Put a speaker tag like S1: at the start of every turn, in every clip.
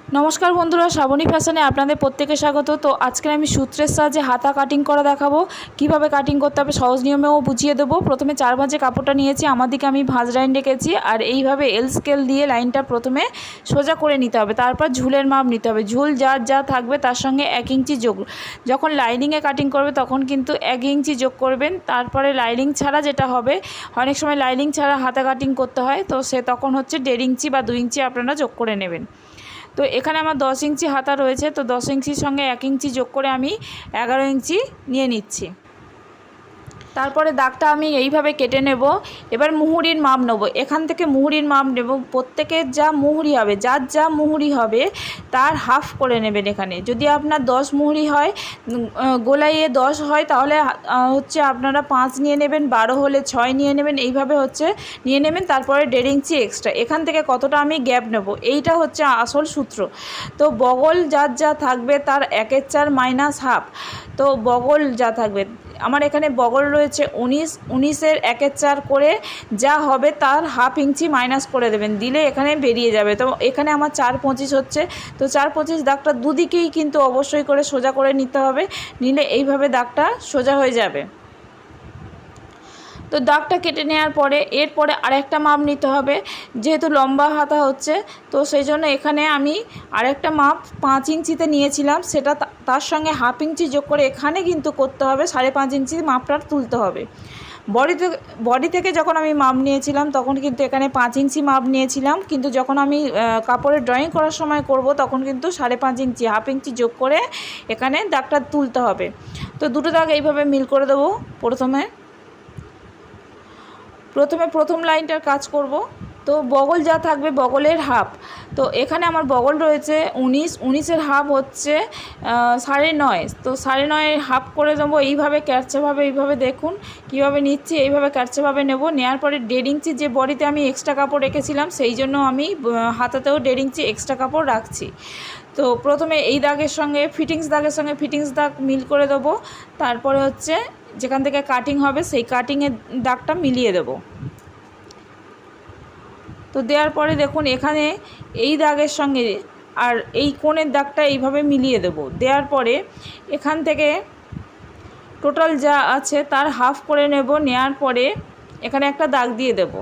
S1: নমস্কার বন্ধুরা, শ্রাবণী ফ্যাশনে আপনাদের প্রত্যেকে স্বাগত। তো আজকে আমি সূত্রের সাহায্যে হাতা কাটিং করা দেখাবো, কিভাবে কাটিং করতে হবে সহজ নিয়মেও বুঝিয়ে দেবো। প্রথমে 4 ভাঁজে কাপড়টা নিয়েছি, আমার দিকে আমি ভাঁজ লাইন রেখেছি, আর এইভাবে এল স্কেল দিয়ে লাইনটা প্রথমে সোজা করে নিতে হবে। তারপর ঝুলের মাপ নিতে হবে, ঝুল যার যা থাকবে তার সঙ্গে 1 ইঞ্চি যোগ। যখন লাইনিংয়ে কাটিং করবে তখন কিন্তু 1 ইঞ্চি যোগ করবেন। তারপরে লাইনিং ছাড়া যেটা হবে, অনেক সময় লাইনিং ছাড়া হাতা কাটিং করতে হয়, তো তখন হচ্ছে 1.5 ইঞ্চি বা 2 ইঞ্চি আপনারা যোগ করে নেবেন। তো এখানে আমার 10 ইঞ্চি হাতা রয়েছে, তো 10 ইঞ্চির সঙ্গে 1 ইঞ্চি যোগ করে আমি 11 ইঞ্চি নিয়ে নিচ্ছি। তারপরে দাগটা আমি এইভাবে কেটে নেব। এবার মুহুরির মাপ নেব, এখান থেকে মুহুরির মাপ নেব। প্রত্যেকের যা মুহুরি হবে, যার যা মুহুরি হবে তার হাফ করে নেবেন। এখানে যদি আপনার 10 মুহুরি হয়, গোলাইয়ে 10 হয়, তাহলে হচ্ছে আপনারা 5 নিয়ে নেবেন, 12 হলে 6 নিয়ে নেবেন, এইভাবে হচ্ছে নিয়ে নেবেন। তারপরে 1.5 ইঞ্চি এক্সট্রা, এখান থেকে কতটা আমি গ্যাপ নেব, এইটা হচ্ছে আসল সূত্র। তো বগল যার যা থাকবে তার 1/4 মাইনাস হাফ। তো বগল যা থাকবে, আমার এখানে বগল রয়েছে 19, 19-এর 1/4 করে যা হবে তার হাফ ইঞ্চি মাইনাস করে দেবেন, দিলে এখানে বেরিয়ে যাবে। তো এখানে আমার 4/25 হচ্ছে, তো 4/25 দাগটা দুদিকেই কিন্তু অবশ্যই করে সোজা করে নিতে হবে, নিলে এইভাবে দাগটা সোজা হয়ে যাবে। তো দাগটা কেটে নেওয়ার পরে এরপরে আরেকটা মাপ নিতে হবে, যেহেতু লম্বা হাতা হচ্ছে, তো সেই জন্য এখানে আমি আরেকটা মাপ 5 ইঞ্চিতে নিয়েছিলাম, সেটা তার সঙ্গে হাফ ইঞ্চি যোগ করে এখানে কিন্তু করতে হবে 5.5 ইঞ্চি মাপটা তুলতে হবে। বডি থেকে যখন আমি মাপ নিয়েছিলাম তখন কিন্তু এখানে 5 ইঞ্চি মাপ নিয়েছিলাম, কিন্তু যখন আমি কাপড়ের ড্রয়িং করার সময় করব তখন কিন্তু 5.5 ইঞ্চি হাফ ইঞ্চি যোগ করে এখানে দাগটা তুলতে হবে। তো দুটো দাগ এইভাবে মিল করে দেবো। প্রথম লাইনটার কাজ করব। তো বগল যা থাকবে বগলের হাফ, তো এখানে আমার বগল রয়েছে 19, 19-এর হাফ হচ্ছে 9.5, তো 9.5 হাফ করে দেবো এইভাবে ক্যারচাভাবে। এইভাবে দেখুন কীভাবে নিচ্ছি, এইভাবে ক্যারচাভাবে নেব। নেওয়ার পরে 1.5 ইঞ্চি যে বডিতে আমি এক্সট্রা কাপড় রেখেছিলাম, সেই জন্য আমি হাতাতেও 1.5 ইঞ্চি এক্সট্রা কাপড় রাখছি। তো প্রথমে এই দাগের সঙ্গে ফিটিংস দাগ মিল করে দেবো। তারপরে হচ্ছে যেখান থেকে কাটিং হবে সেই কাটিংয়ের দাগটা মিলিয়ে দেব। তো দেওয়ার পরে দেখুন এখানে এই দাগের সঙ্গে আর এই কোণের দাগটা এইভাবে মিলিয়ে দেব। দেওয়ার পরে এখান থেকে টোটাল যা আছে তার হাফ করে নেব। নেওয়ার পরে এখানে একটা দাগ দিয়ে দেব,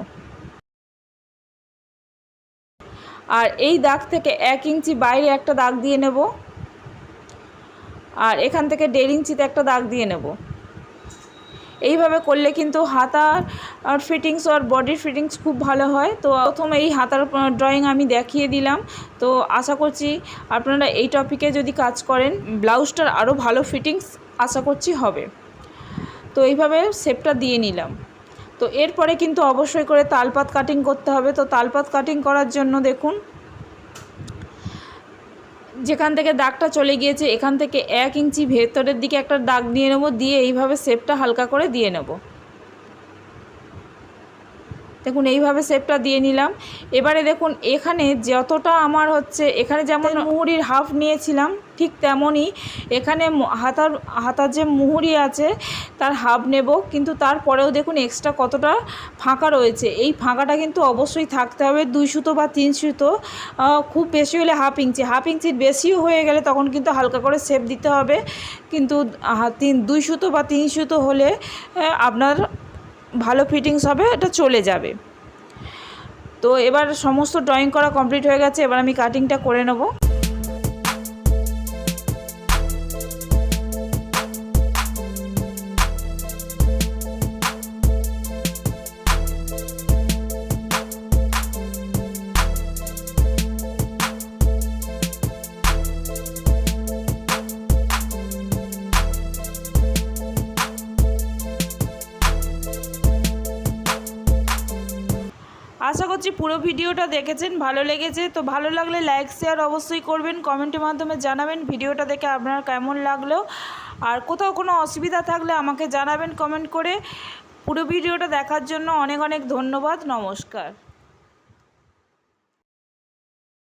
S1: আর এই দাগ থেকে 1 ইঞ্চি বাইরে একটা দাগ দিয়ে নেব, আর এখান থেকে 1.5 ইঞ্চিতে একটা দাগ দিয়ে নেব। এইভাবে করলে কিন্তু হাতার আর ফিটিংস আর বডির ফিটিংস খুব ভালো হয়। তো প্রথমে এই হাতার ড্রয়িং আমি দেখিয়ে দিলাম। তো আশা করছি আপনারা এই টপিকে যদি কাজ করেন ব্লাউজটার আরও ভালো ফিটিংস আশা করছি হবে। তো এইভাবে শেপটা দিয়ে নিলাম। তো এরপরে কিন্তু অবশ্যই করে তালপাত কাটিং করতে হবে। তো তালপাত কাটিং করার জন্য দেখুন যেখান থেকে দাগটা চলে গিয়েছে এখান থেকে 1 ইঞ্চি ভেতরের দিকে একটা দাগ দিয়ে নেব, দিয়ে এইভাবে শেপটা হালকা করে দিয়ে নেব। দেখুন এইভাবে শেপটা দিয়ে নিলাম। এবারে দেখুন এখানে যতটা আমার হচ্ছে, এখানে যেমন মুহুরির হাফ নিয়েছিলাম ঠিক তেমনই এখানে হাতার যে মুহুরি আছে তার হাফ নেব, কিন্তু তারপরেও দেখুন এক্সট্রা কতটা ফাঁকা রয়েছে, এই ফাঁকাটা কিন্তু অবশ্যই থাকতে হবে। 2 সুতো বা 3 সুতো, খুব বেশি হলে হাফ ইঞ্চির বেশিও হয়ে গেলে তখন কিন্তু হালকা করে শেপ দিতে হবে, কিন্তু 2 সুতো বা 3 সুতো হলে আপনার ভালো ফিটিংস হবে, এটা চলে যাবে। তো এবার সমস্ত ড্রয়িং করা কমপ্লিট হয়ে গেছে, এবার আমি কাটিংটা করে নেব। আশা করছি পুরো ভিডিওটা দেখেছেন, ভালো লেগেছে। তো ভালো লাগলে লাইক শেয়ার অবশ্যই করবেন, কমেন্টের মাধ্যমে জানাবেন ভিডিওটা দেখে আপনার কেমন লাগলো, আর কোথাও কোনো অসুবিধা থাকলে আমাকে জানাবেন কমেন্ট করে। পুরো ভিডিওটা দেখার জন্য অনেক অনেক ধন্যবাদ। নমস্কার।